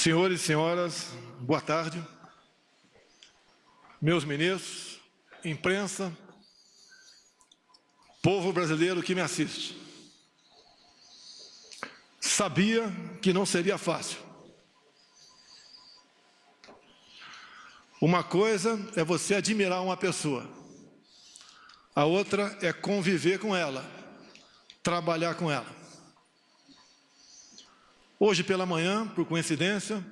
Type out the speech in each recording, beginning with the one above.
Senhores e senhoras, boa tarde. Meus ministros, imprensa, povo brasileiro que me assiste. Sabia que não seria fácil. Uma coisa é você admirar uma pessoa, a outra é conviver com ela, trabalhar com ela. Hoje pela manhã, por coincidência,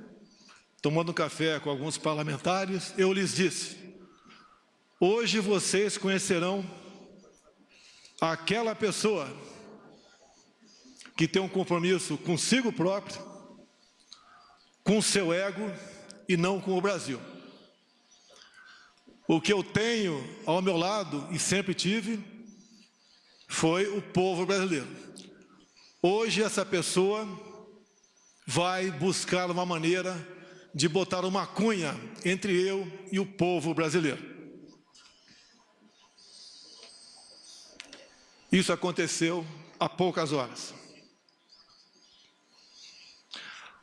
tomando um café com alguns parlamentares, eu lhes disse: hoje vocês conhecerão aquela pessoa que tem um compromisso consigo próprio, com o seu ego e não com o Brasil. O que eu tenho ao meu lado, e sempre tive, foi o povo brasileiro. Hoje essa pessoa vai buscar uma maneira de botar uma cunha entre eu e o povo brasileiro. Isso aconteceu há poucas horas.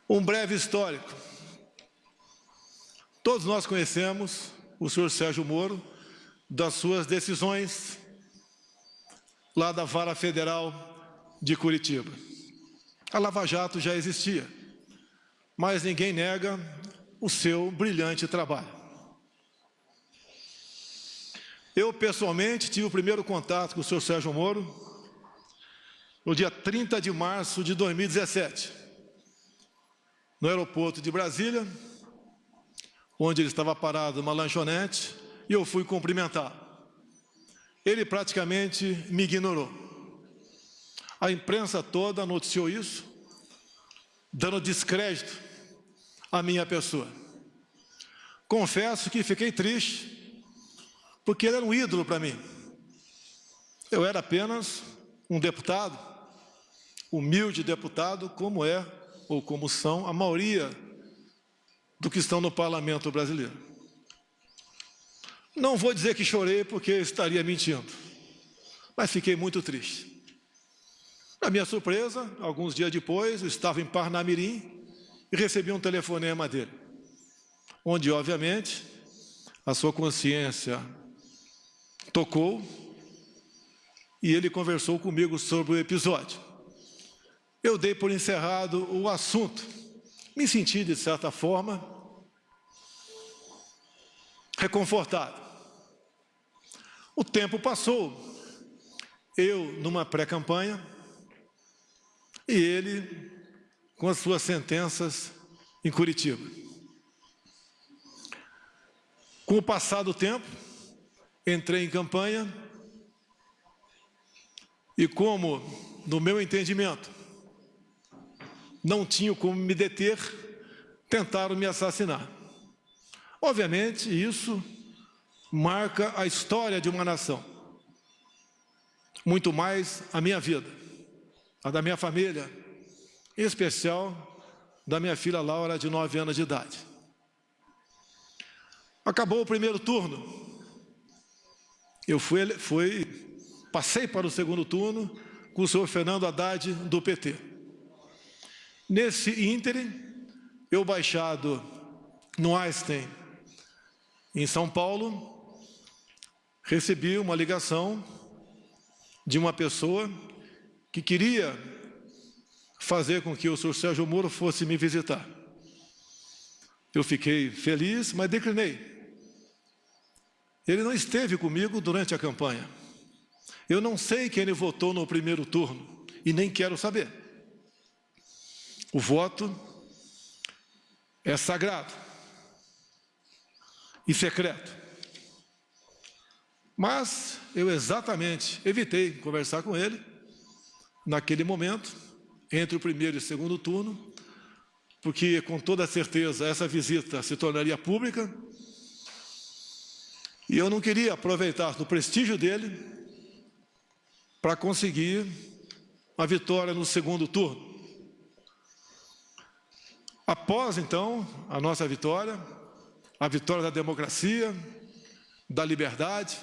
Um breve histórico. Todos nós conhecemos o senhor Sérgio Moro, das suas decisões lá da Vara Federal de Curitiba. A Lava Jato já existia, mas ninguém nega o seu brilhante trabalho. Eu, pessoalmente, tive o primeiro contato com o senhor Sérgio Moro no dia 30 de março de 2017, no aeroporto de Brasília, onde ele estava parado numa lanchonete, e eu fui cumprimentá-lo. Ele praticamente me ignorou. A imprensa toda noticiou isso, dando descrédito à minha pessoa. Confesso que fiquei triste, porque ele era um ídolo para mim. Eu era apenas um deputado, humilde deputado, como é, ou como são, a maioria do que estão no parlamento brasileiro. Não vou dizer que chorei, porque estaria mentindo, mas fiquei muito triste. Na minha surpresa, alguns dias depois, eu estava em Parnamirim e recebi um telefonema dele, onde, obviamente, a sua consciência tocou e ele conversou comigo sobre o episódio. Eu dei por encerrado o assunto. Me senti, de certa forma, reconfortado. O tempo passou, eu numa pré-campanha e ele com as suas sentenças em Curitiba. Com o passar do tempo, entrei em campanha e, como, no meu entendimento, não tinha como me deter, tentaram me assassinar. Obviamente, isso marca a história de uma nação, muito mais a minha vida, a da minha família, em especial da minha filha Laura, de 9 anos de idade. Acabou o primeiro turno, eu passei para o segundo turno com o senhor Fernando Haddad, do PT. Nesse ínterim, eu, baixado no Einstein, em São Paulo, recebi uma ligação de uma pessoa que queria fazer com que o senhor Sérgio Moro fosse me visitar. Eu fiquei feliz, mas declinei. Ele não esteve comigo durante a campanha. Eu não sei quem ele votou no primeiro turno e nem quero saber. O voto é sagrado e secreto. Mas eu exatamente evitei conversar com ele naquele momento, entre o primeiro e o segundo turno, porque com toda certeza essa visita se tornaria pública e eu não queria aproveitar do prestígio dele para conseguir a vitória no segundo turno. Após, então, a nossa vitória, a vitória da democracia, da liberdade,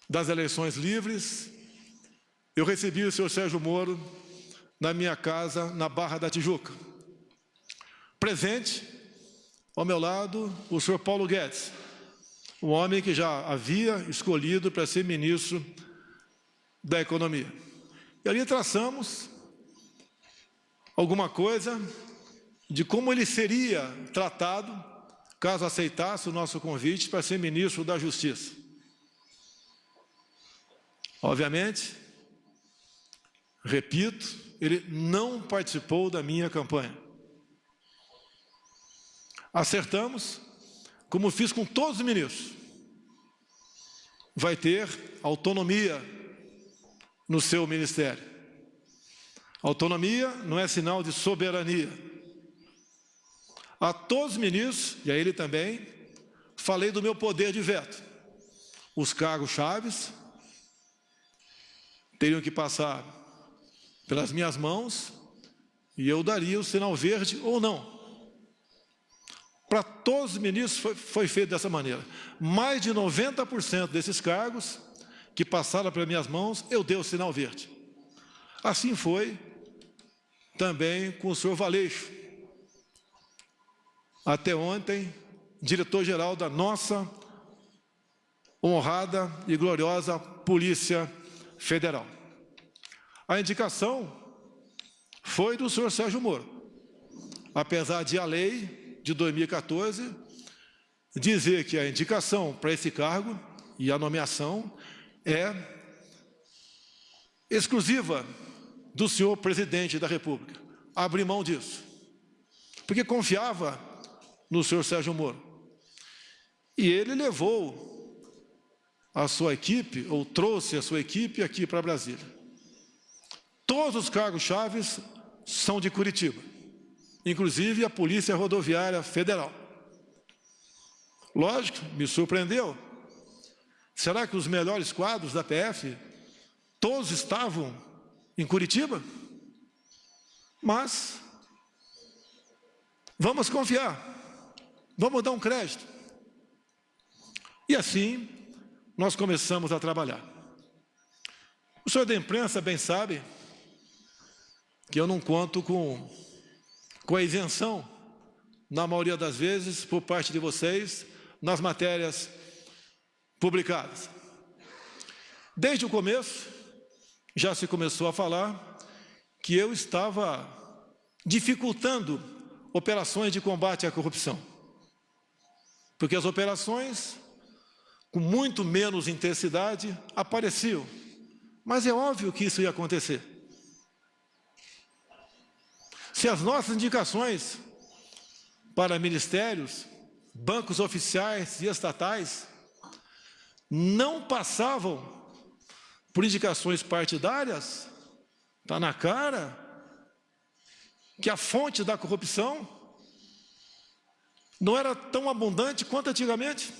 das eleições livres, eu recebi o senhor Sérgio Moro na minha casa, na Barra da Tijuca, presente, ao meu lado, o senhor Paulo Guedes, um homem que já havia escolhido para ser ministro da Economia. E ali traçamos alguma coisa de como ele seria tratado caso aceitasse o nosso convite para ser ministro da Justiça. Obviamente, repito, ele não participou da minha campanha. Acertamos, como fiz com todos os ministros, vai ter autonomia no seu ministério. Autonomia não é sinal de soberania. A todos os ministros, e a ele também, falei do meu poder de veto. Os cargos chaves teriam que passar pelas minhas mãos e eu daria o sinal verde ou não. Para todos os ministros foi feito dessa maneira. Mais de 90% desses cargos que passaram pelas minhas mãos, eu dei o sinal verde. Assim foi também com o senhor Valeixo. Até ontem, diretor-geral da nossa honrada e gloriosa Polícia Federal. A indicação foi do senhor Sérgio Moro, apesar de a lei de 2014 dizer que a indicação para esse cargo e a nomeação é exclusiva do senhor presidente da República. Abri mão disso, porque confiava no senhor Sérgio Moro. E ele levou a sua equipe, ou trouxe a sua equipe aqui para Brasília. Todos os cargos chaves são de Curitiba, inclusive a Polícia Rodoviária Federal. Lógico, me surpreendeu. Será que os melhores quadros da PF, todos estavam em Curitiba? Mas vamos confiar. Vamos dar um crédito. E assim, nós começamos a trabalhar. O senhor da imprensa bem sabe que eu não conto com a isenção, na maioria das vezes, por parte de vocês, nas matérias publicadas. Desde o começo, já se começou a falar que eu estava dificultando operações de combate à corrupção. Porque as operações, com muito menos intensidade, apareciam. Mas é óbvio que isso ia acontecer. Se as nossas indicações para ministérios, bancos oficiais e estatais não passavam por indicações partidárias, está na cara que a fonte da corrupção não era tão abundante quanto antigamente.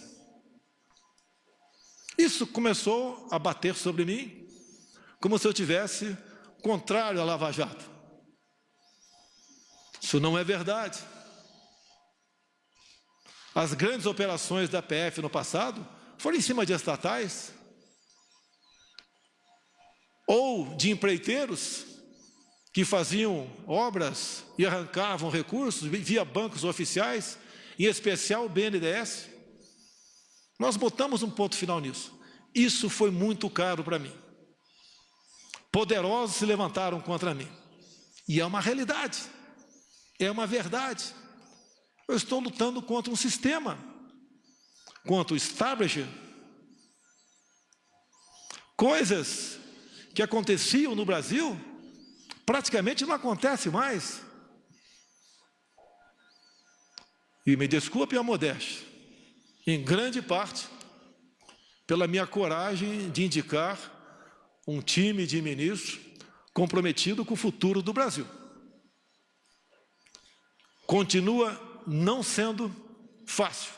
Isso começou a bater sobre mim, como se eu tivesse contrário à Lava Jato. Isso não é verdade. As grandes operações da PF no passado foram em cima de estatais ou de empreiteiros que faziam obras e arrancavam recursos via bancos oficiais, em especial o BNDES. Nós botamos um ponto final nisso. Isso foi muito caro para mim. Poderosos se levantaram contra mim. E é uma realidade. É uma verdade. Eu estou lutando contra um sistema, contra o establishment. Coisas que aconteciam no Brasil, praticamente não acontecem mais. E me desculpe a modéstia, em grande parte, pela minha coragem de indicar um time de ministros comprometido com o futuro do Brasil. Continua não sendo fácil,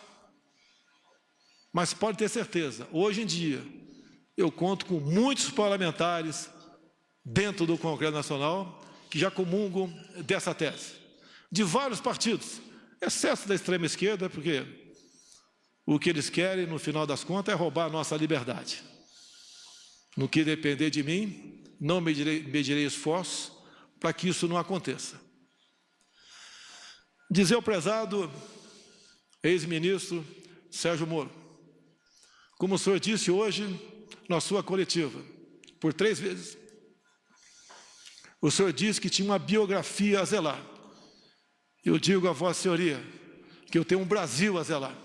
mas pode ter certeza, hoje em dia, eu conto com muitos parlamentares dentro do Congresso Nacional que já comungam dessa tese, de vários partidos, exceto da extrema esquerda, porque o que eles querem, no final das contas, é roubar a nossa liberdade. No que depender de mim, não medirei esforços para que isso não aconteça. dizer ao prezado ex-ministro Sérgio Moro, como o senhor disse hoje na sua coletiva, por 3 vezes, o senhor disse que tinha uma biografia a zelar. Eu digo a Vossa Senhoria que eu tenho um Brasil a zelar.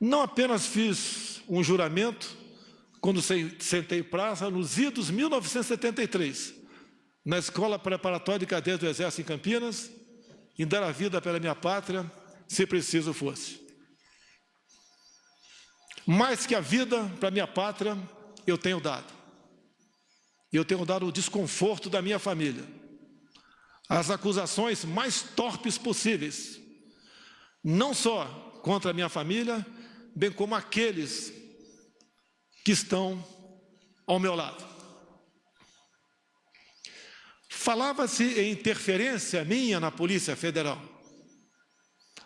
Não apenas fiz um juramento quando sentei praça nos idos 1973, na Escola Preparatória de Cadetes do Exército em Campinas, em dar a vida pela minha pátria, se preciso fosse. Mais que a vida para a minha pátria, eu tenho dado. Eu tenho dado o desconforto da minha família, as acusações mais torpes possíveis, não só contra a minha família, bem como aqueles que estão ao meu lado. Falava-se em interferência minha na Polícia Federal.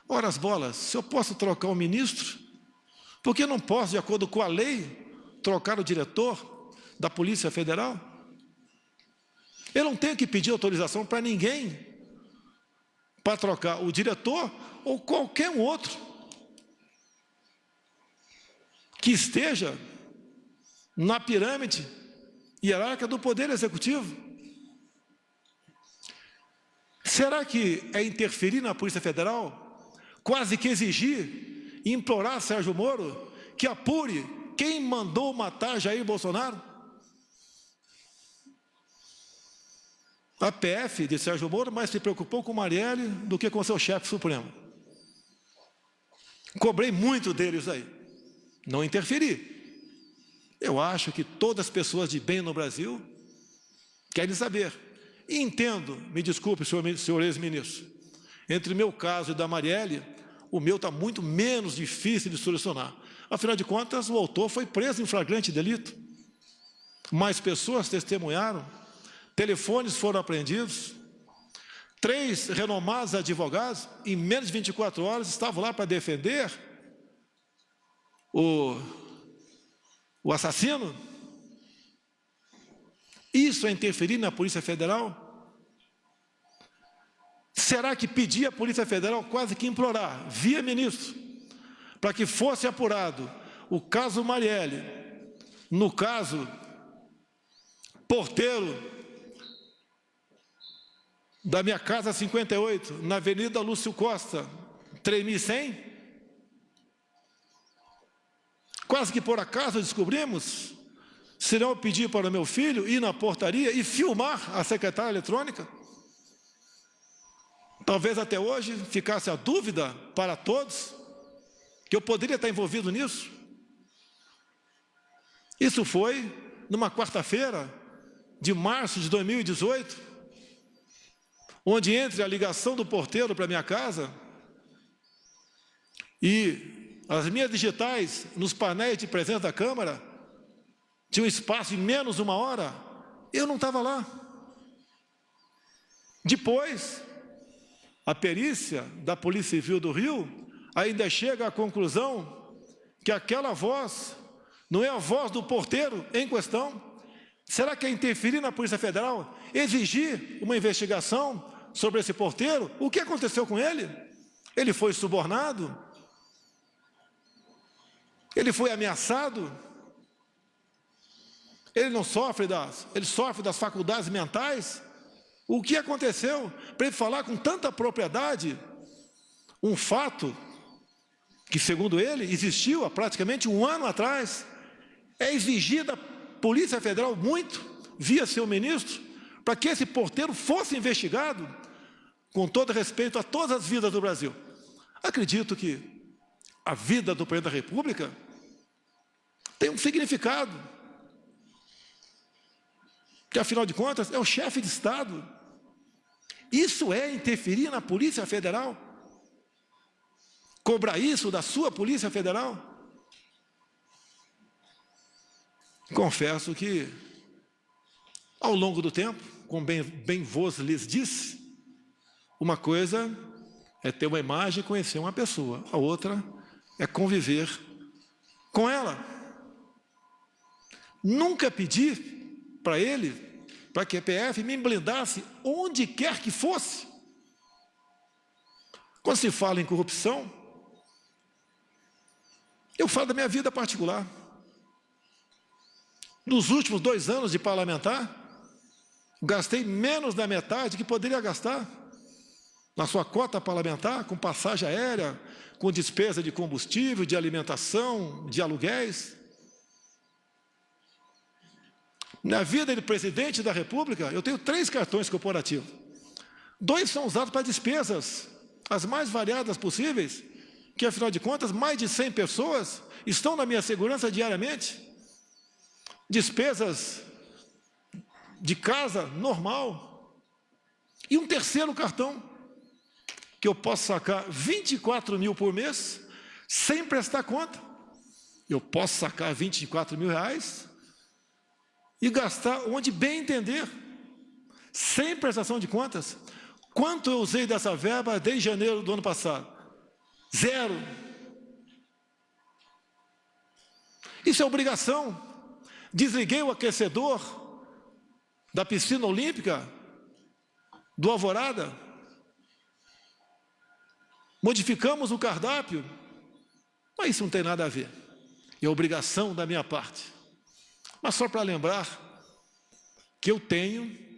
Ora as bolas, se eu posso trocar o ministro, por que não posso, de acordo com a lei, trocar o diretor da Polícia Federal? Eu não tenho que pedir autorização para ninguém para trocar o diretor ou qualquer outro que esteja na pirâmide hierárquica do Poder Executivo. Será que é interferir na Polícia Federal, quase que exigir e implorar Sérgio Moro que apure quem mandou matar Jair Bolsonaro? A PF de Sérgio Moro mais se preocupou com Marielle do que com seu chefe supremo. Cobrei muito deles aí. Não interferi. Eu acho que todas as pessoas de bem no Brasil querem saber. E entendo, me desculpe, senhor ex-ministro, entre o meu caso e da Marielle, o meu está muito menos difícil de solucionar. Afinal de contas, o autor foi preso em flagrante delito. Mais pessoas testemunharam. Telefones foram apreendidos, 3 renomados advogados, em menos de 24 horas, estavam lá para defender o assassino. Isso é interferir na Polícia Federal? Será que pedir à Polícia Federal, quase que implorar, via ministro, para que fosse apurado o caso Marielle, no caso porteiro da minha casa 58, na Avenida Lúcio Costa, 3100? Quase que por acaso descobrimos, se não pedir para o meu filho ir na portaria e filmar a secretária eletrônica. Talvez até hoje ficasse a dúvida para todos que eu poderia estar envolvido nisso. Isso foi numa quarta-feira de março de 2018, onde entre a ligação do porteiro para a minha casa e as minhas digitais nos painéis de presença da Câmara, tinha um espaço em menos de 1 hora, eu não estava lá. Depois, a perícia da Polícia Civil do Rio ainda chega à conclusão que aquela voz não é a voz do porteiro em questão. Será que é interferir na Polícia Federal, exigir uma investigação sobre esse porteiro? O que aconteceu com ele? Ele foi subornado? Ele foi ameaçado? Ele sofre das faculdades mentais? O que aconteceu para ele falar com tanta propriedade um fato que, segundo ele, existiu há praticamente 1 ano atrás? É exigir da Polícia Federal muito, via seu ministro, para que esse porteiro fosse investigado, com todo respeito a todas as vidas do Brasil. Acredito que a vida do Presidente da República tem um significado, que afinal de contas é o chefe de Estado. Isso é interferir na Polícia Federal? Cobrar isso da sua Polícia Federal? Confesso que, ao longo do tempo, como bem vos lhes disse, uma coisa é ter uma imagem e conhecer uma pessoa, a outra é conviver com ela. Nunca pedi para ele para que a PF me blindasse onde quer que fosse. Quando se fala em corrupção, eu falo da minha vida particular. Nos últimos 2 anos de parlamentar, gastei menos da metade que poderia gastar na sua cota parlamentar, com passagem aérea, com despesa de combustível, de alimentação, de aluguéis. Na vida de presidente da República, eu tenho 3 cartões corporativos. 2 são usados para despesas, as mais variadas possíveis, que, afinal de contas, mais de 100 pessoas estão na minha segurança diariamente. Despesas de casa, normal. E um terceiro cartão, que eu posso sacar 24 mil por mês, sem prestar conta. Eu posso sacar 24 mil reais e gastar onde bem entender, sem prestação de contas. Quanto eu usei dessa verba desde janeiro do ano passado? 0. Isso é obrigação. Desliguei o aquecedor da piscina olímpica do Alvorada. Modificamos o cardápio. Mas isso não tem nada a ver. É obrigação da minha parte. Mas só para lembrar que eu tenho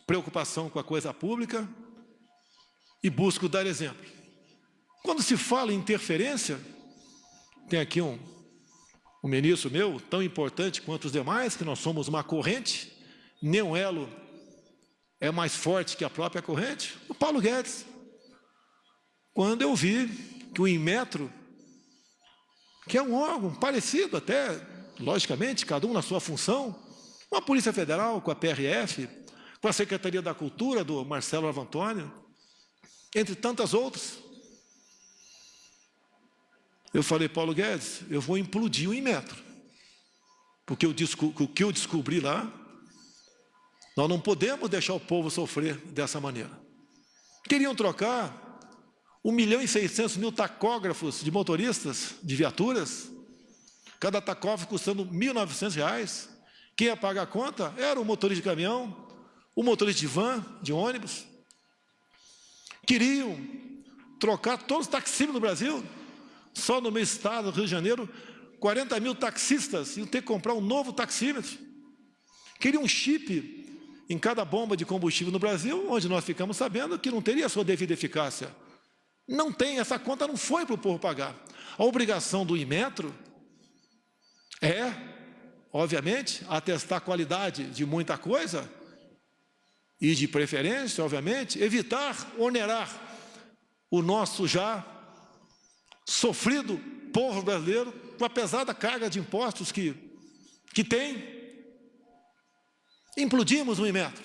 preocupação com a coisa pública e busco dar exemplo. Quando se fala em interferência, tem aqui um ministro meu, tão importante quanto os demais, que nós somos uma corrente, nenhum elo é mais forte que a própria corrente, o Paulo Guedes. Quando eu vi que o Inmetro, que é um órgão parecido até, logicamente, cada um na sua função, com a Polícia Federal, com a PRF, com a Secretaria da Cultura, do Marcelo Arvantônio, entre tantas outras. Eu falei, Paulo Guedes, eu vou implodir o Inmetro, porque o que eu descobri lá, nós não podemos deixar o povo sofrer dessa maneira. Queriam trocar 1.600.000 tacógrafos de motoristas, de viaturas, cada tacógrafo custando R$ 1.900. Quem ia pagar a conta era o motorista de caminhão, o motorista de van, de ônibus. Queriam trocar todos os taxímetros do Brasil. Só no meu estado, Rio de Janeiro, 40 mil taxistas iam ter que comprar um novo taxímetro. Queriam um chip em cada bomba de combustível no Brasil, onde nós ficamos sabendo que não teria a sua devida eficácia. Não tem, essa conta não foi para o povo pagar. A obrigação do Inmetro é, obviamente, atestar a qualidade de muita coisa e, de preferência, obviamente, evitar onerar o nosso já sofrido povo brasileiro com a pesada carga de impostos que tem. Implodimos o Inmetro.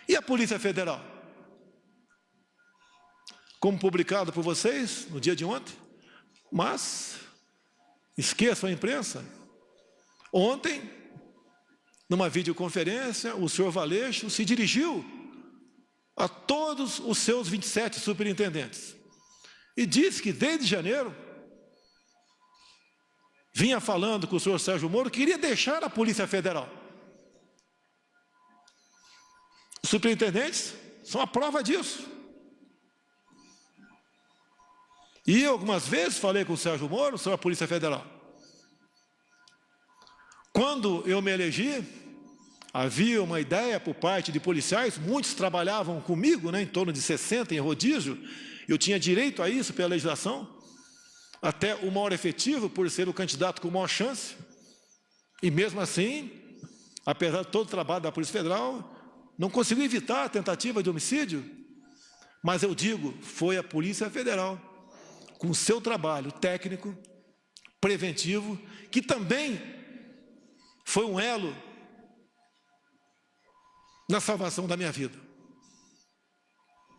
E a Polícia Federal? Como publicado por vocês no dia de ontem, mas esqueçam a imprensa. Ontem, numa videoconferência, o senhor Valeixo se dirigiu a todos os seus 27 superintendentes e disse que desde janeiro vinha falando com o senhor Sérgio Moro que queria deixar a Polícia Federal. Os superintendentes são a prova disso. E eu, algumas vezes, falei com o Sérgio Moro sobre a Polícia Federal. Quando eu me elegi, havia uma ideia por parte de policiais, muitos trabalhavam comigo, em torno de 60 em rodízio, eu tinha direito a isso pela legislação, até o maior efetivo, por ser o candidato com maior chance, e mesmo assim, apesar de todo o trabalho da Polícia Federal, não conseguiu evitar a tentativa de homicídio, mas eu digo, foi a Polícia Federal, com o seu trabalho técnico, preventivo, que também foi um elo na salvação da minha vida.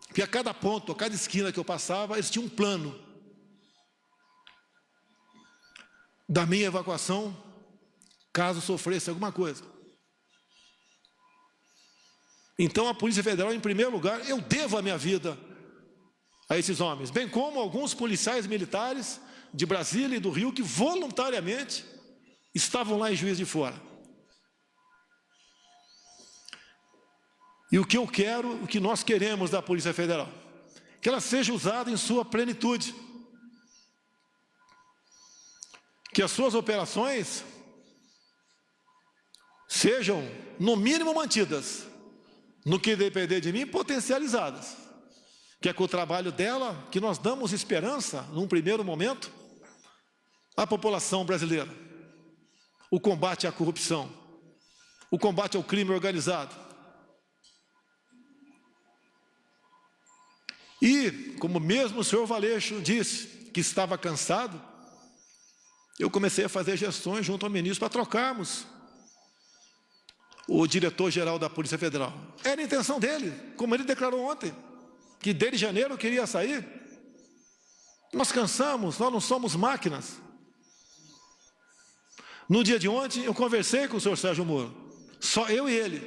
Porque a cada ponto, a cada esquina que eu passava, eles tinham um plano da minha evacuação, caso sofresse alguma coisa. Então, a Polícia Federal, em primeiro lugar, eu devo a minha vida a esses homens, bem como alguns policiais militares de Brasília e do Rio que voluntariamente estavam lá em Juiz de Fora. E o que eu quero, o que nós queremos da Polícia Federal, que ela seja usada em sua plenitude, que as suas operações sejam, no mínimo, mantidas, no que depender de mim, potencializadas, que é com o trabalho dela que nós damos esperança, num primeiro momento, à população brasileira. O combate à corrupção, o combate ao crime organizado. E, como mesmo o senhor Valeixo disse que estava cansado, eu comecei a fazer gestões junto ao ministro para trocarmos o diretor-geral da Polícia Federal. Era a intenção dele, como ele declarou ontem, que desde janeiro queria sair. Nós cansamos, nós não somos máquinas. No dia de ontem, eu conversei com o senhor Sérgio Moro, só eu e ele,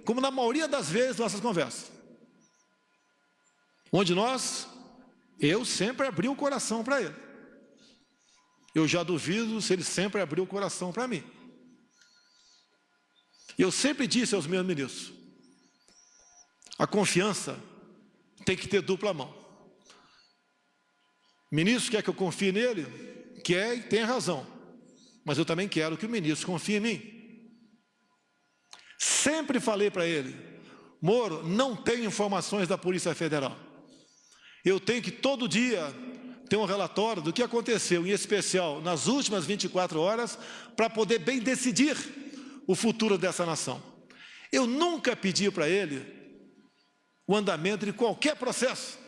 como na maioria das vezes nossas conversas, onde eu sempre abri o coração para ele. Eu já duvido se ele sempre abriu o coração para mim. Eu sempre disse aos meus ministros, a confiança tem que ter dupla mão. O ministro quer que eu confie nele, quer e tem razão, mas eu também quero que o ministro confie em mim. Sempre falei para ele, Moro, não tenho informações da Polícia Federal. Eu tenho que todo dia ter um relatório do que aconteceu, em especial nas últimas 24 horas, para poder bem decidir o futuro dessa nação. Eu nunca pedi para ele o andamento de qualquer processo.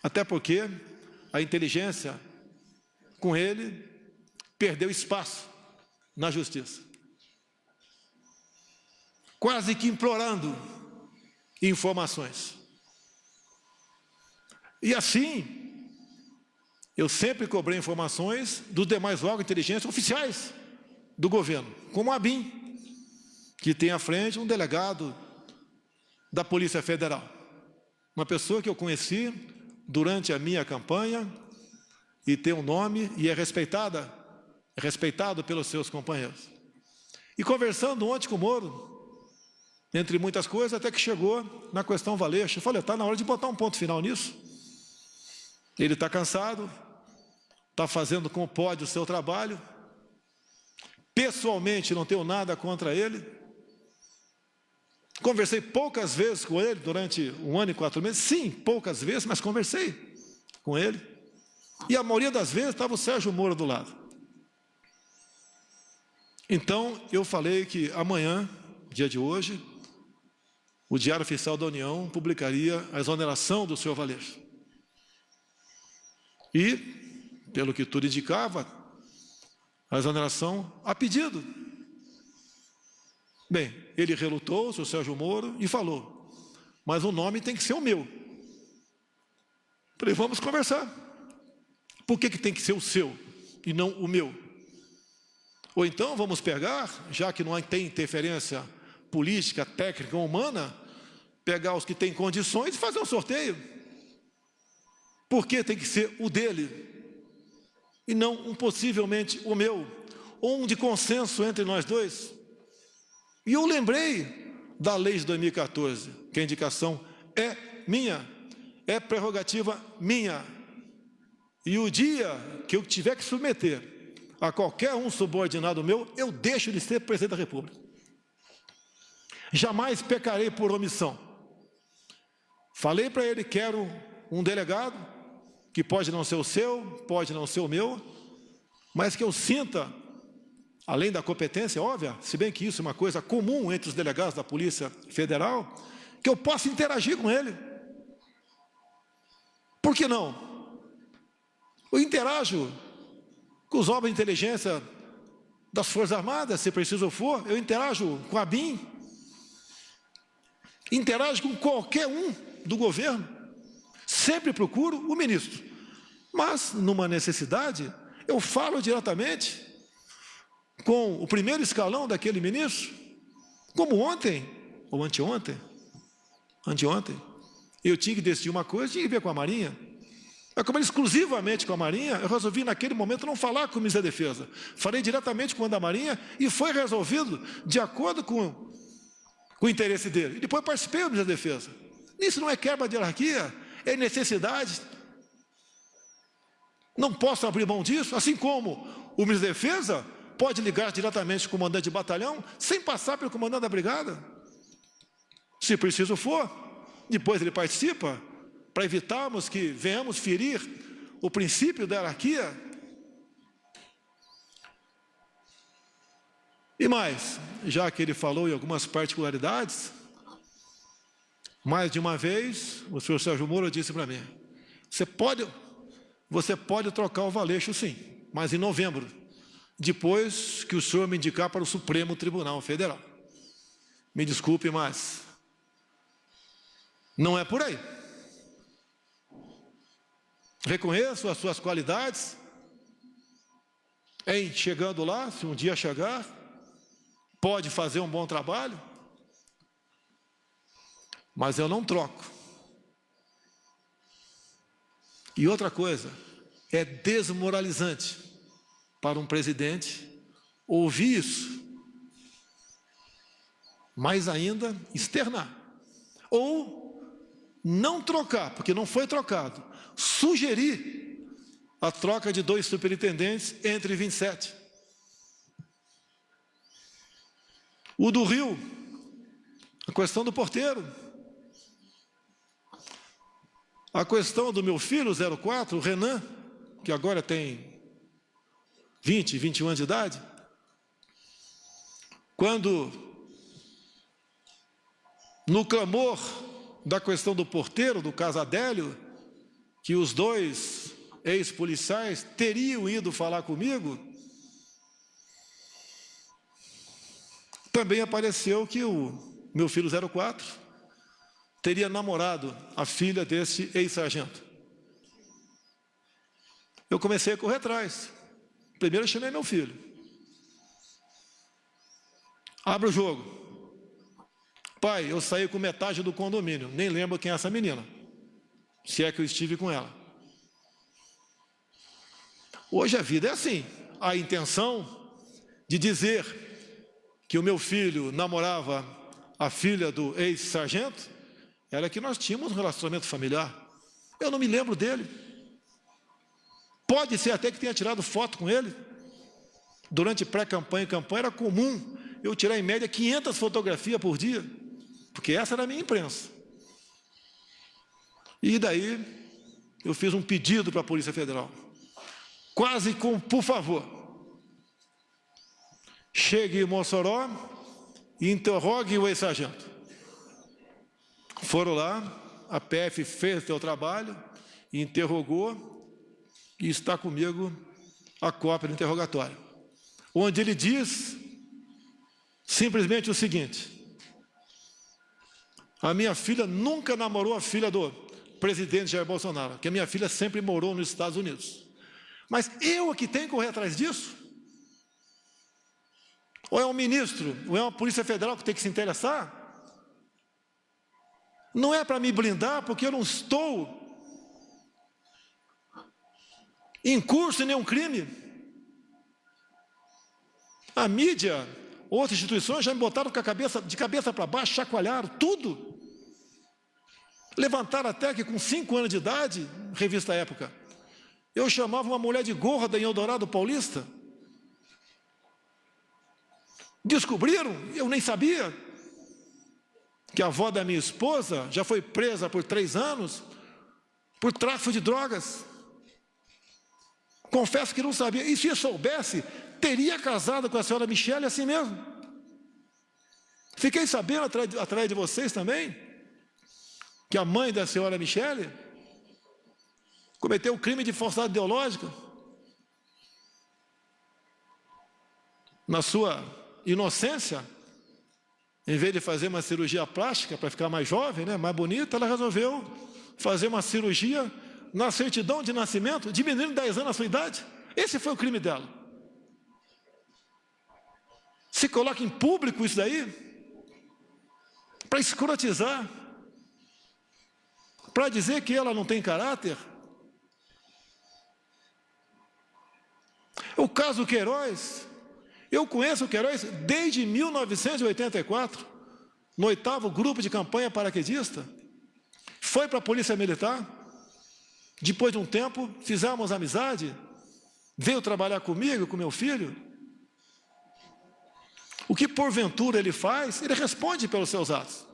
Até porque a inteligência, com ele, perdeu espaço na justiça. Quase que implorando informações. E assim, eu sempre cobrei informações dos demais órgãos de inteligência oficiais do governo, como a ABIN, que tem à frente um delegado da Polícia Federal. Uma pessoa que eu conheci durante a minha campanha e tem um nome e é respeitado pelos seus companheiros. E conversando ontem com o Moro, entre muitas coisas, até que chegou na questão Valeixo, eu falei, está na hora de botar um ponto final nisso. Ele está cansado, está fazendo como pode o seu trabalho. Pessoalmente, não tenho nada contra ele. Conversei poucas vezes com ele durante 1 ano e 4 meses. Sim, poucas vezes, mas conversei com ele. E a maioria das vezes estava o Sérgio Moro do lado. Então, eu falei que amanhã, dia de hoje, o Diário Oficial da União publicaria a exoneração do senhor Valeixo. E, pelo que tudo indicava, a exoneração a pedido. Bem, ele relutou, o senhor Sérgio Moro, e falou, mas o nome tem que ser o meu. Falei, vamos conversar. Por que tem que ser o seu e não o meu? Ou então vamos pegar, já que não tem interferência política, técnica ou humana, pegar os que têm condições e fazer um sorteio. Por que tem que ser o dele e não possivelmente o meu, ou um de consenso entre nós dois? E eu lembrei da lei de 2014, que a indicação é minha, é prerrogativa minha. E o dia que eu tiver que submeter a qualquer um subordinado meu, eu deixo de ser presidente da República. Jamais pecarei por omissão. Falei para ele, quero um delegado, que pode não ser o seu, pode não ser o meu, mas que eu sinta, além da competência óbvia, se bem que isso é uma coisa comum entre os delegados da Polícia Federal, que eu possa interagir com ele. Por que não? Eu interajo com os órgãos de inteligência das Forças Armadas, se preciso for, eu interajo com a ABIN, interajo com qualquer um do governo, sempre procuro o ministro, mas numa necessidade, eu falo diretamente com o primeiro escalão daquele ministro, como ontem, ou anteontem, eu tinha que decidir uma coisa, tinha que ver com a Marinha. Mas como era exclusivamente com a Marinha, eu resolvi naquele momento não falar com o ministro da Defesa. Falei diretamente com o da Marinha e foi resolvido de acordo com com o interesse dele. E depois participei do Ministério da Defesa. Isso não é quebra de hierarquia, é necessidade. Não posso abrir mão disso, assim como o Ministro da Defesa pode ligar diretamente com o comandante de batalhão, sem passar pelo comandante da brigada. Se preciso for, depois ele participa, para evitarmos que venhamos ferir o princípio da hierarquia. E mais, já que ele falou em algumas particularidades, mais de uma vez, o senhor Sérgio Moro disse para mim, você pode trocar o Valeixo sim, mas em novembro, depois que o senhor me indicar para o Supremo Tribunal Federal. Me desculpe, mas não é por aí. Reconheço as suas qualidades em chegando lá, se um dia chegar, pode fazer um bom trabalho, mas eu não troco. E outra coisa, é desmoralizante para um presidente ouvir isso, mais ainda externar, ou não trocar, porque não foi trocado, sugerir a troca de 2 superintendentes entre 27. O do Rio, a questão do porteiro, a questão do meu filho, 04, o Renan, que agora tem 20, 21 anos de idade, quando, no clamor da questão do porteiro, do caso Adélio, que os 2 ex-policiais teriam ido falar comigo, também apareceu que o meu filho 04 teria namorado a filha desse ex-sargento. Eu comecei a correr atrás. Primeiro eu chamei meu filho. Abre o jogo. Pai, eu saí com metade do condomínio, nem lembro quem é essa menina, se é que eu estive com ela. Hoje a vida é assim. A intenção de dizer que o meu filho namorava a filha do ex-sargento era que nós tínhamos um relacionamento familiar. Eu não me lembro dele. Pode ser até que tenha tirado foto com ele. Durante pré-campanha e campanha era comum eu tirar em média 500 fotografias por dia, porque essa era a minha imprensa. E daí eu fiz um pedido para a Polícia Federal, quase com por favor, chegue em Mossoró e interrogue o ex-sargento. Foram lá, a PF fez o seu trabalho, interrogou, e está comigo a cópia do interrogatório, onde ele diz simplesmente o seguinte: a minha filha nunca namorou a filha do presidente Jair Bolsonaro, que a minha filha sempre morou nos Estados Unidos. Mas eu é que tenho que correr atrás disso? Ou é um ministro, ou é uma Polícia Federal que tem que se interessar? Não é para me blindar, porque eu não estou em curso em nenhum crime. A mídia, outras instituições já me botaram de cabeça para baixo, chacoalharam tudo. Levantaram até que com 5 anos de idade, revista Época, eu chamava uma mulher de gorda em Eldorado Paulista. Descobriram, eu nem sabia, que a avó da minha esposa já foi presa por 3 anos por tráfico de drogas. Confesso que não sabia. E se eu soubesse, teria casado com a senhora Michele assim mesmo. Fiquei sabendo, através de vocês também, que a mãe da senhora Michele cometeu o crime de falsidade ideológica. Na sua inocência, em vez de fazer uma cirurgia plástica para ficar mais jovem, né, mais bonita, ela resolveu fazer uma cirurgia na certidão de nascimento, diminuindo 10 anos a sua idade. Esse foi o crime dela. Se coloca em público isso daí, para escrotizar, para dizer que ela não tem caráter. O caso Queiroz, eu conheço o Queiroz desde 1984, no 8º grupo de campanha paraquedista, foi para a Polícia Militar, depois de um tempo, fizemos amizade, veio trabalhar comigo, com meu filho. O que porventura ele faz, ele responde pelos seus atos.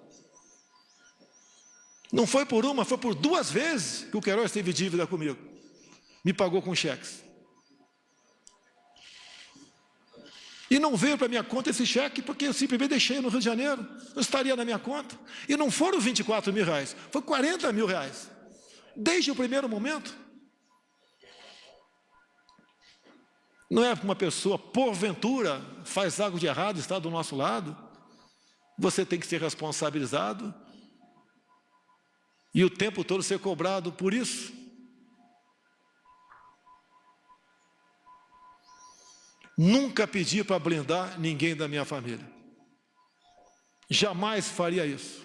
Não foi por uma, foi por 2 vezes que o Queiroz teve dívida comigo. Me pagou com cheques. E não veio para minha conta esse cheque, porque eu simplesmente deixei no Rio de Janeiro. Não estaria na minha conta. E não foram 24 mil reais, foi 40 mil reais. Desde o primeiro momento. Não é uma pessoa, porventura, faz algo de errado, está do nosso lado. Você tem que ser responsabilizado. E o tempo todo ser cobrado por isso. Nunca pedi para blindar ninguém da minha família. Jamais faria isso.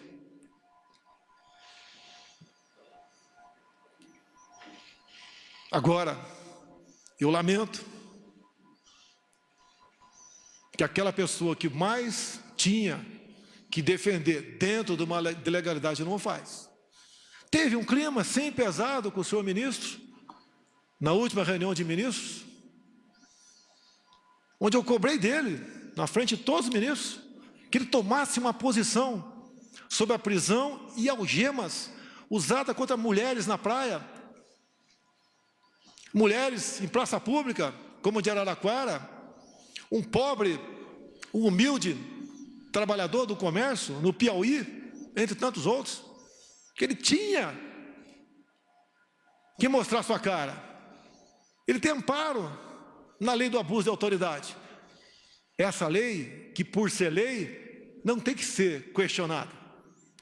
Agora, eu lamento que aquela pessoa que mais tinha que defender dentro de uma legalidade não o faz. Teve um clima sim pesado com o senhor ministro, na última reunião de ministros, onde eu cobrei dele, na frente de todos os ministros, que ele tomasse uma posição sobre a prisão e algemas usada contra mulheres na praia, mulheres em praça pública, como de Araraquara, um pobre, um humilde trabalhador do comércio, no Piauí, entre tantos outros, que ele tinha que mostrar sua cara. Ele tem amparo na lei do abuso de autoridade. Essa lei, que por ser lei, não tem que ser questionada,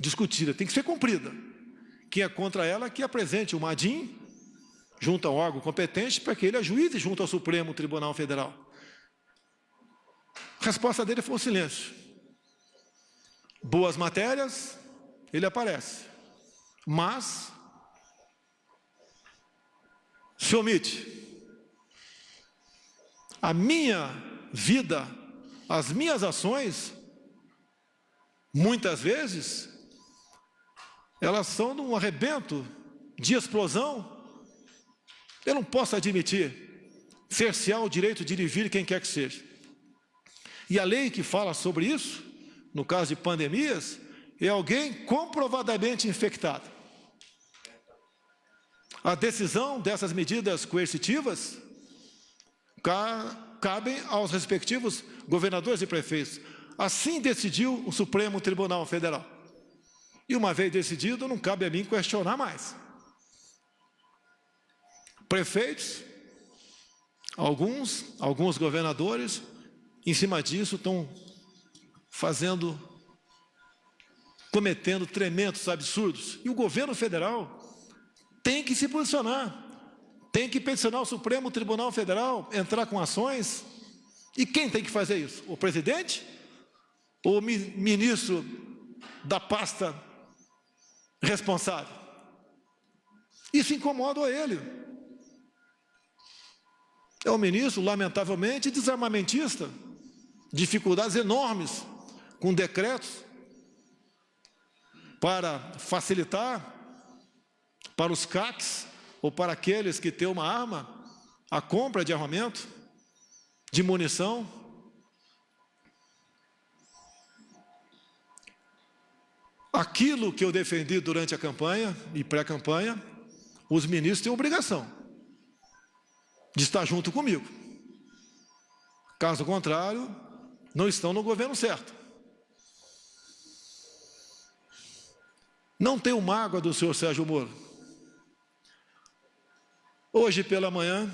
discutida, tem que ser cumprida. Quem é contra ela, que apresente o MADIM junto ao órgão competente para que ele ajuize junto ao Supremo Tribunal Federal. A resposta dele foi o silêncio. Boas matérias, ele aparece. Mas se omite. A minha vida, as minhas ações, muitas vezes, elas são num arrebento de explosão. Eu não posso admitir cercear o direito de ir e vir quem quer que seja. E a lei que fala sobre isso, no caso de pandemias, é alguém comprovadamente infectado. A decisão dessas medidas coercitivas cabem aos respectivos governadores e prefeitos. Assim decidiu o Supremo Tribunal Federal. E uma vez decidido, não cabe a mim questionar mais. Prefeitos, alguns governadores, em cima disso, estão cometendo tremendos absurdos. E o governo federal tem que se posicionar, tem que peticionar o Supremo Tribunal Federal, entrar com ações. E quem tem que fazer isso? O presidente? Ou o ministro da pasta responsável? Isso incomoda ele. É um ministro, lamentavelmente, desarmamentista, dificuldades enormes com decretos para facilitar para os CACs ou para aqueles que têm uma arma a compra de armamento, de munição. Aquilo que eu defendi durante a campanha e pré-campanha, os ministros têm obrigação de estar junto comigo. Caso contrário, não estão no governo certo. Não tenho mágoa do senhor Sérgio Moro. Hoje pela manhã,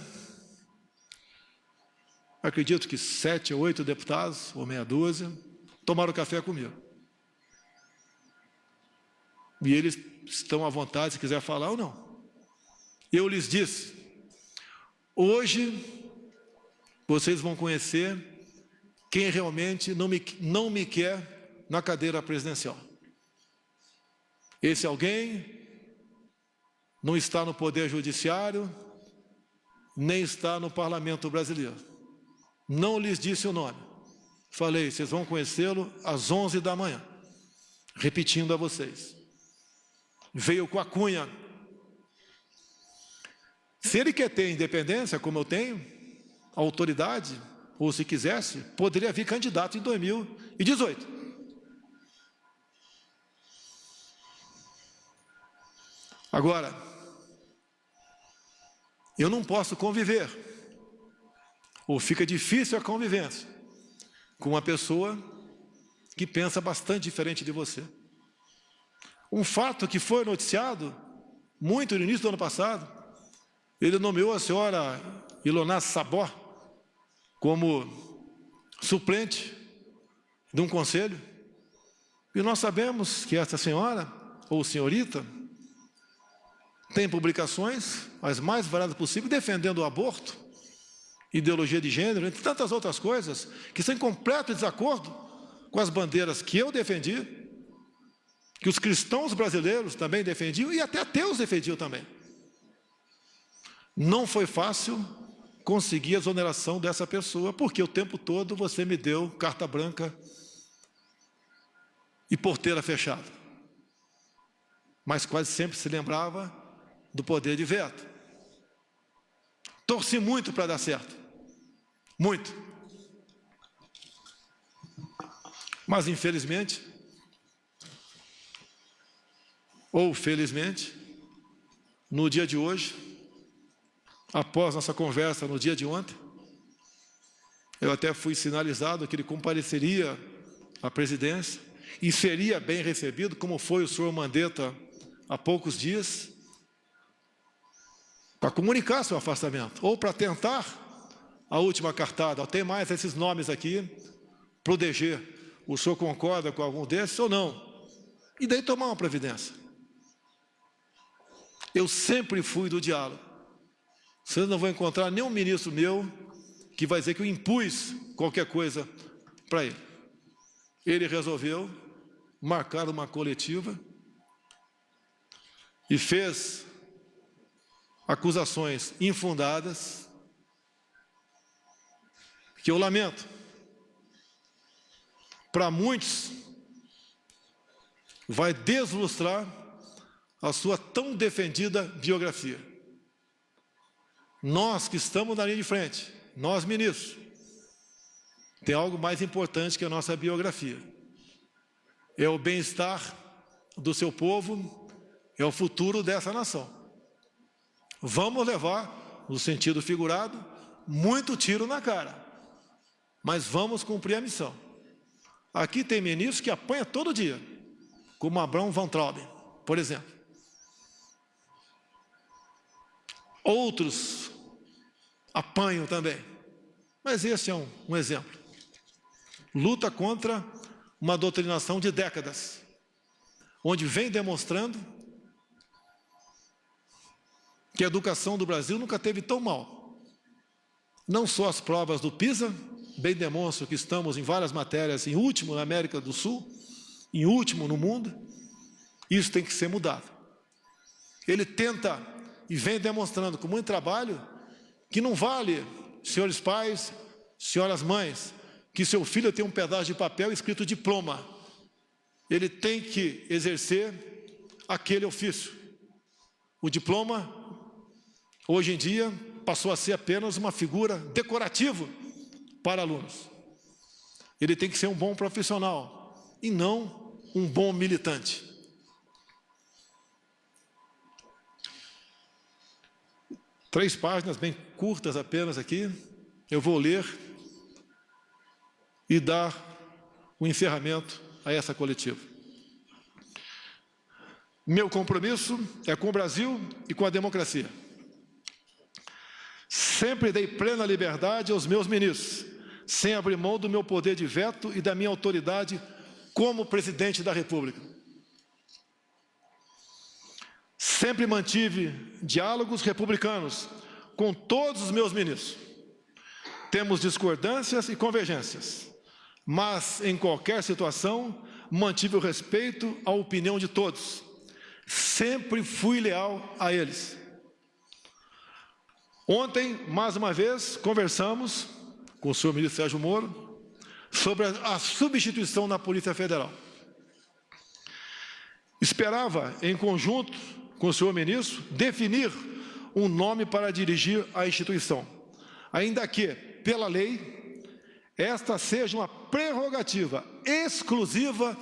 acredito que 7 ou 8 deputados, ou meia dúzia, tomaram café comigo. E eles estão à vontade, se quiser falar ou não. Eu lhes disse, hoje vocês vão conhecer quem realmente não me quer na cadeira presidencial. Esse alguém não está no Poder Judiciário, nem está no Parlamento Brasileiro. Não lhes disse o nome. Falei, vocês vão conhecê-lo às 11 da manhã. repetindo a vocês, veio com a cunha. Se ele quer ter independência, como eu tenho, autoridade, ou se quisesse, poderia vir candidato em 2018. Agora, eu não posso conviver, ou fica difícil a convivência, com uma pessoa que pensa bastante diferente de você. Um fato que foi noticiado muito no início do ano passado, ele nomeou a senhora Ilona Sabó como suplente de um conselho, e nós sabemos que essa senhora, ou senhorita, tem publicações, as mais variadas possíveis, defendendo o aborto, ideologia de gênero, entre tantas outras coisas, que são em completo desacordo com as bandeiras que eu defendi, que os cristãos brasileiros também defendiam, e até ateus defendiam também. Não foi fácil conseguir a exoneração dessa pessoa, porque o tempo todo você me deu carta branca e porteira fechada. Mas quase sempre se lembrava do poder de veto. Torci muito para dar certo. Muito. Mas, infelizmente, ou felizmente, no dia de hoje, após nossa conversa no dia de ontem, eu até fui sinalizado que ele compareceria à presidência e seria bem recebido, como foi o senhor Mandetta há poucos dias, para comunicar seu afastamento, ou para tentar a última cartada. Tem mais esses nomes aqui, para o DG. O senhor concorda com algum desses ou não? E daí tomar uma providência. Eu sempre fui do diálogo. Vocês não vão encontrar nenhum ministro meu que vai dizer que eu impus qualquer coisa para ele. Ele resolveu marcar uma coletiva e fez acusações infundadas, que eu lamento. Para muitos, vai deslustrar a sua tão defendida biografia. Nós que estamos na linha de frente, nós ministros, tem algo mais importante que a nossa biografia. É o bem-estar do seu povo, é o futuro dessa nação. Vamos levar, no sentido figurado, muito tiro na cara, mas vamos cumprir a missão. Aqui tem ministros que apanham todo dia, como Abraham Van Trauben, por exemplo. Outros apanham também, mas esse é um exemplo. Luta contra uma doutrinação de décadas, onde vem demonstrando que a educação do Brasil nunca teve tão mal. Não só as provas do PISA, bem demonstram que estamos em várias matérias, em último na América do Sul, em último no mundo. Isso tem que ser mudado. Ele tenta e vem demonstrando com muito trabalho que não vale, senhores pais, senhoras mães, que seu filho tem um pedaço de papel escrito diploma. Ele tem que exercer aquele ofício. O diploma, hoje em dia, passou a ser apenas uma figura decorativa para alunos. Ele tem que ser um bom profissional e não um bom militante. Três páginas bem curtas apenas aqui, eu vou ler e dar o encerramento a essa coletiva. Meu compromisso é com o Brasil e com a democracia. Sempre dei plena liberdade aos meus ministros, sem abrir mão do meu poder de veto e da minha autoridade como presidente da República. Sempre mantive diálogos republicanos com todos os meus ministros. Temos discordâncias e convergências, mas em qualquer situação mantive o respeito à opinião de todos. Sempre fui leal a eles. Ontem, mais uma vez, conversamos com o senhor ministro Sérgio Moro sobre a substituição na Polícia Federal. Esperava, em conjunto com o senhor ministro, definir um nome para dirigir a instituição, ainda que, pela lei, esta seja uma prerrogativa exclusiva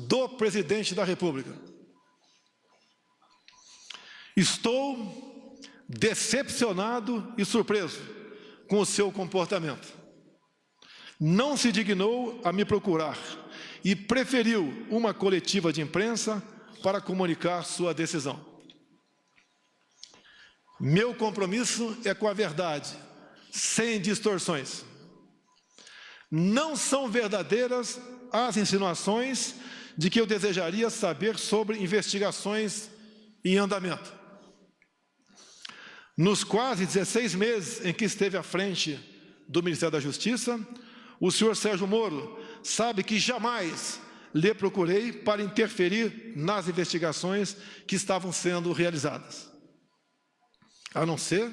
do presidente da República. Estou decepcionado e surpreso com o seu comportamento. Não se dignou a me procurar e preferiu uma coletiva de imprensa para comunicar sua decisão. Meu compromisso é com a verdade, sem distorções. Não são verdadeiras as insinuações de que eu desejaria saber sobre investigações em andamento. Nos quase 16 meses em que esteve à frente do Ministério da Justiça, o senhor Sérgio Moro sabe que jamais lhe procurei para interferir nas investigações que estavam sendo realizadas. A não ser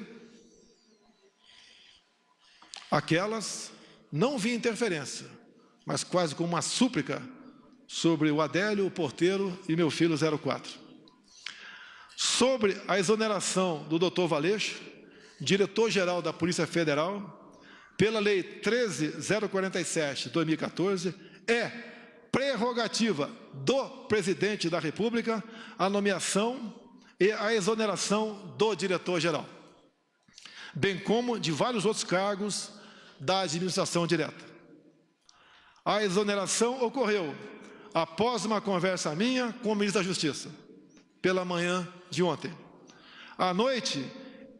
aquelas, não vi interferência, mas quase como uma súplica sobre o Adélio, o porteiro e meu filho 04. Sobre a exoneração do Dr. Valeixo, diretor-geral da Polícia Federal, pela Lei 13.047 de 2014, é prerrogativa do Presidente da República a nomeação e a exoneração do diretor-geral, bem como de vários outros cargos da administração direta. A exoneração ocorreu após uma conversa minha com o ministro da Justiça, pela manhã de ontem. À noite,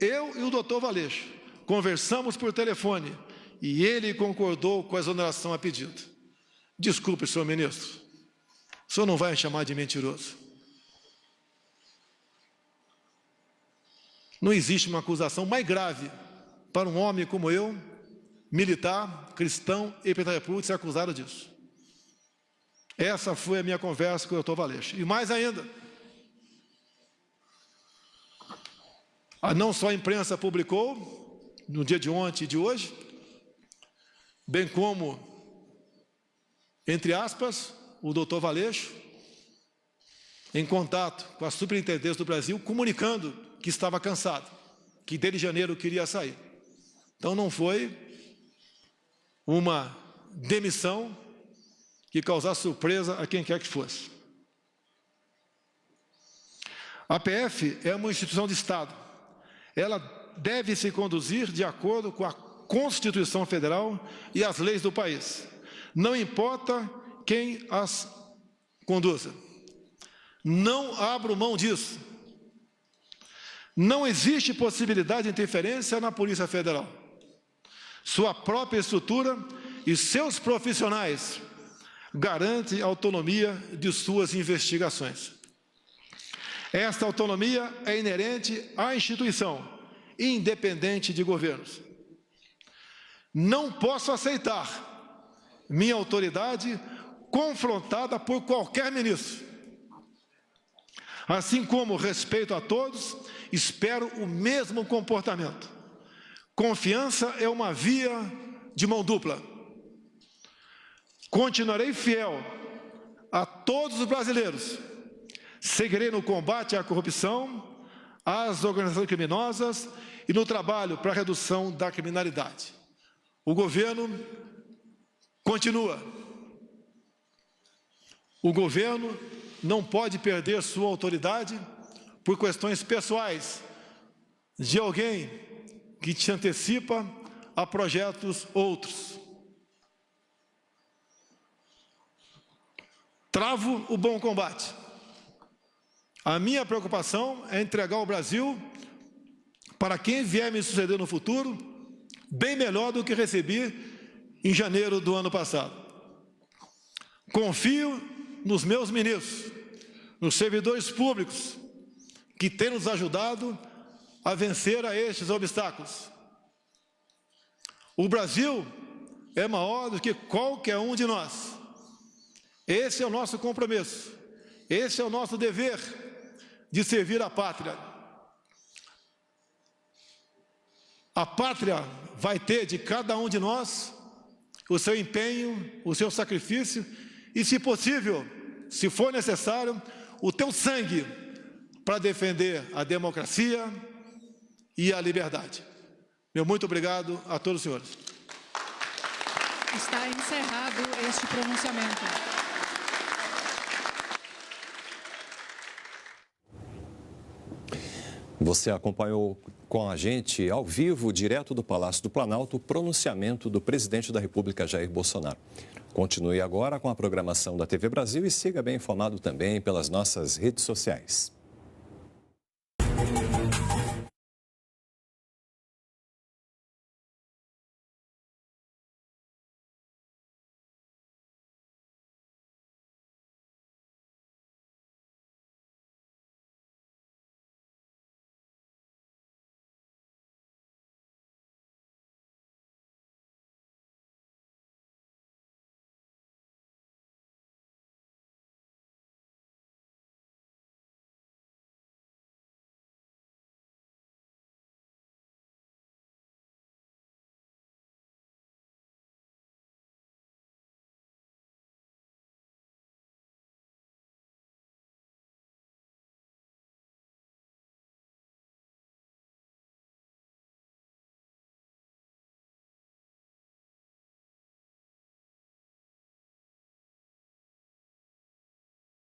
eu e o doutor Valeixo conversamos por telefone e ele concordou com a exoneração a pedido. Desculpe, senhor ministro, o senhor não vai me chamar de mentiroso. Não existe uma acusação mais grave para um homem como eu, militar, cristão e presidente da República, ser acusado disso. Essa foi a minha conversa com o doutor Valeixo. E mais ainda, não só a imprensa publicou, no dia de ontem e de hoje, bem como, entre aspas, o doutor Valeixo, em contato com a Superintendência do Brasil, comunicando que estava cansado, que desde janeiro queria sair. Então não foi uma demissão que causasse surpresa a quem quer que fosse. A PF é uma instituição de Estado. Ela deve se conduzir de acordo com a Constituição Federal e as leis do país. Não importa quem as conduza. Não abro mão disso. Não existe possibilidade de interferência na Polícia Federal. Sua própria estrutura e seus profissionais garantem a autonomia de suas investigações. Esta autonomia é inerente à instituição, independente de governos. Não posso aceitar minha autoridade confrontada por qualquer ministro. Assim como respeito a todos, espero o mesmo comportamento. Confiança é uma via de mão dupla. Continuarei fiel a todos os brasileiros. Seguirei no combate à corrupção, às organizações criminosas e no trabalho para a redução da criminalidade. O governo continua. O governo não pode perder sua autoridade por questões pessoais de alguém que te antecipa a projetos outros. Travo o bom combate. A minha preocupação é entregar o Brasil para quem vier me suceder no futuro, bem melhor do que recebi em janeiro do ano passado. Confio nos meus ministros, nos servidores públicos, que têm nos ajudado a vencer a estes obstáculos. O Brasil é maior do que qualquer um de nós. Esse é o nosso compromisso, esse é o nosso dever de servir a pátria. A pátria vai ter de cada um de nós o seu empenho, o seu sacrifício e, se possível, se for necessário, o teu sangue para defender a democracia e a liberdade. Meu muito obrigado a todos os senhores. Está encerrado este pronunciamento. Você acompanhou com a gente, ao vivo, direto do Palácio do Planalto, o pronunciamento do presidente da República, Jair Bolsonaro. Continue agora com a programação da TV Brasil e siga bem informado também pelas nossas redes sociais.